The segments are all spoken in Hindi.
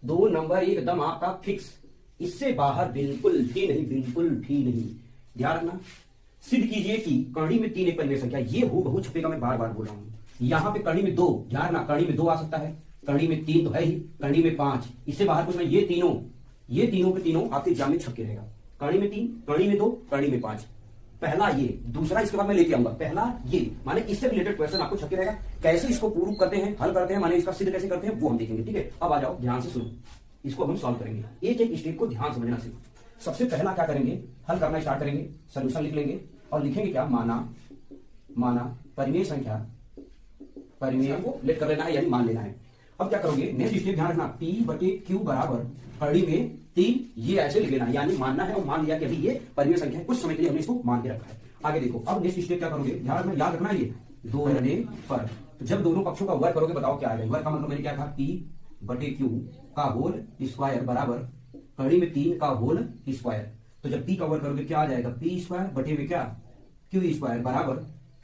दो नंबर एकदम आपका फिक्स, इससे बाहर बिल्कुल भी नहीं, बिल्कुल भी नहीं। ध्यान रखना, सिद्ध कीजिए कि कड़ी में 3 एक परिमेय संख्या, ये हूबहू छपेगा, मैं बार बार बोल रहा हूं। यहां पे कड़ी में 2, ध्यान रखना, कड़ी में 2 आ सकता है, कड़ी में 3 तो है ही, कड़ी में 5, इससे बाहर कुछ नहीं। ये तीनों के तीनों आपके एग्जाम में छप के रहेगा। कड़ी में 3, कड़ी में 2, कड़ी में 5। पहला ये, दूसरा इसके बाद मैं लेके आऊंगा। पहला ये माने इससे रिलेटेड क्वेश्चन आपको छपके रहेगा। कैसे इसको प्रूव करते हैं, हल करते हैं, माने इसका सिद्ध कैसे करते हैं, वो हम देखेंगे। ठीक है, अब आ जाओ, ध्यान से सुनो, इसको हम सॉल्व करेंगे। एक एक स्टेप को ध्यान समझना सीखो। सबसे पहला क्या करेंगे, हल करना स्टार्ट करेंगे, सोल्यूशन लिख लेंगे और लिखेंगे क्या, माना परिमेय संख्या, परिमेय को लेट कर लेना है, यानी मान लेना है। अब क्या करोगे, नेक्स्ट स्टेप ध्यान रखना, P/Q बराबर कड़ी में 3, ये ऐसे लिख लेना है, यानी मानना है और मान लिया कि अभी ये परिमेय संख्या है, कुछ समय के लिए हमने इसको मान के रखा है। आगे देखो, अब नेक्स्ट स्टेप क्या करोगे, ध्यान रखना, याद रखना, ये 2 रहने पर तो जब दोनों पक्षों का वर्ग करोगे, बताओ क्या आएगा। वर्ग का मतलब मैंने क्या कहा, P/Q का होल स्क्वायर बराबर कड़ी में 3 का होल स्क्वायर। तो जब P का वर्ग करोगे क्या आ जाएगा, P² बटे में क्या, Q² बराबर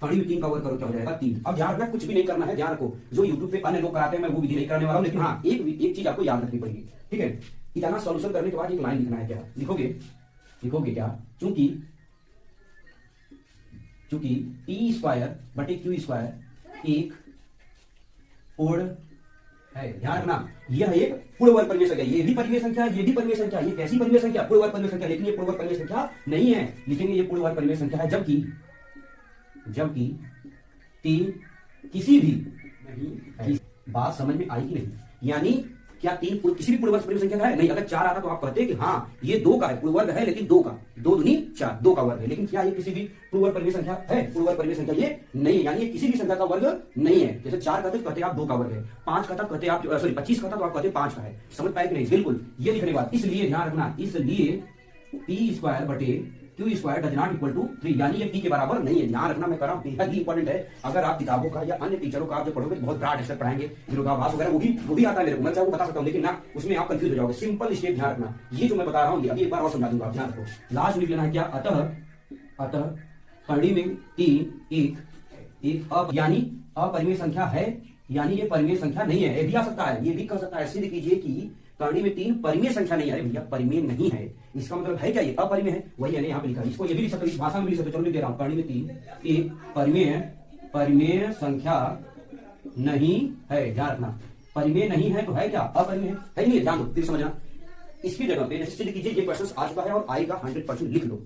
कड़ी में 3 का वर्ग करो, क्या हो जाएगा 3। अब ध्यान रखना, कुछ भी नहीं करना है, ध्यान रखो, जो यूट्यूब पे अन्य लोग कराते हैं मैं वो विधि नहीं करने वाला हूं, लेकिन हाँ एक चीज आपको याद रखनी पड़ेगी। ठीक है, इतना सॉल्यूशन करने के बाद एक लाइन लिखना है, क्या लिखोगे क्या, चूंकि P² बटे Q² एक पूर्ण है। ध्यान रखना, यह एक पूर्ण वर्ग परिमेय संख्या, ये भी परिमेय संख्या, ये भी परिमेय संख्या। ये कैसी परिमेय संख्या, पूर्ण वर्ग परिमेय संख्या, लेकिन ये पूर्ण वर्ग परिमेय संख्या नहीं है, लिखेंगे ये पूर्ण वर्ग परिमेय संख्या है। जबकि 3 किसी भी नहीं, बात समझ में आई कि नहीं, यानी क्या 3 किसी भी पूर्ण वर्ग परिमेय संख्या का है नहीं। अगर 4 आता तो आप कहते कि हाँ ये 2 का है, पूर्ण वर्ग है, लेकिन 2 का, 2 दूनी 4, 2 का वर्ग है। लेकिन क्या ये किसी भी पूर्ण वर्ग परिमेय संख्या है, पूर्ण वर्ग परिमेय संख्या ये नहीं है, यानी ये किसी भी संख्या का वर्ग नहीं है। जैसे 4 का कहते आप 2 का वर्ग है, 5 का कहते आप, सॉरी 25 का तो आप कहते 5 का है। समझ पाए कि नहीं, बिल्कुल ये लिखने के बाद, इसलिए ध्यान रखना, इसलिए P² बटे Q² does not equal to 3, यानी ये P के बराबर नहीं है। ध्यान रखना, मैं कर रहा हूं, बेहद ही इंपॉर्टेंट है। अगर आप किताबों का या अन्य टीचरों का आप जो पढ़ोगे, बहुत ब्रॉड स्टेप पढ़ाएंगे, विरोधाभास वगैरह वो भी आता है मेरे को, मैं चाहे वो बता सकता हूं, लेकिन ना उसमें आप कंफ्यूज हो जाओगे। सिंपल स्टेप ध्यान रखना, ये जो मैं बता रहा हूं, अभी एक बार और समझा दूंगा, ध्यान रखो। लास्ट लिख लेना है क्या, अतः कड़ी में 3 एक यानी अपरिमेय संख्या है, यानी ये परिमेय संख्या नहीं है। ये भी आ सकता है, ये भी कह सकता है, सिद्ध कीजिए कि कड़ी में 3 परिमेय संख्या नहीं है। भैया परिमेय नहीं है, इसका मतलब है क्या, ये अपरिमेय है, वही मैंने यहाँ पे लिखा है। इसको ये भी लिख सकते, इस भाषा में भी लिख सकते, चलो लिख दे रहा हूं, कड़ी में 3 एक परिमेय संख्या नहीं है। ध्यान रखना, परिमेय नहीं है तो है क्या, अपरिमेय है ही नहीं। ध्यान दो, फिर समझना, इसकी जगह पे सिद्ध कीजिए, ये क्वेश्चन आ चुका है और आएगा 100% लिख लो।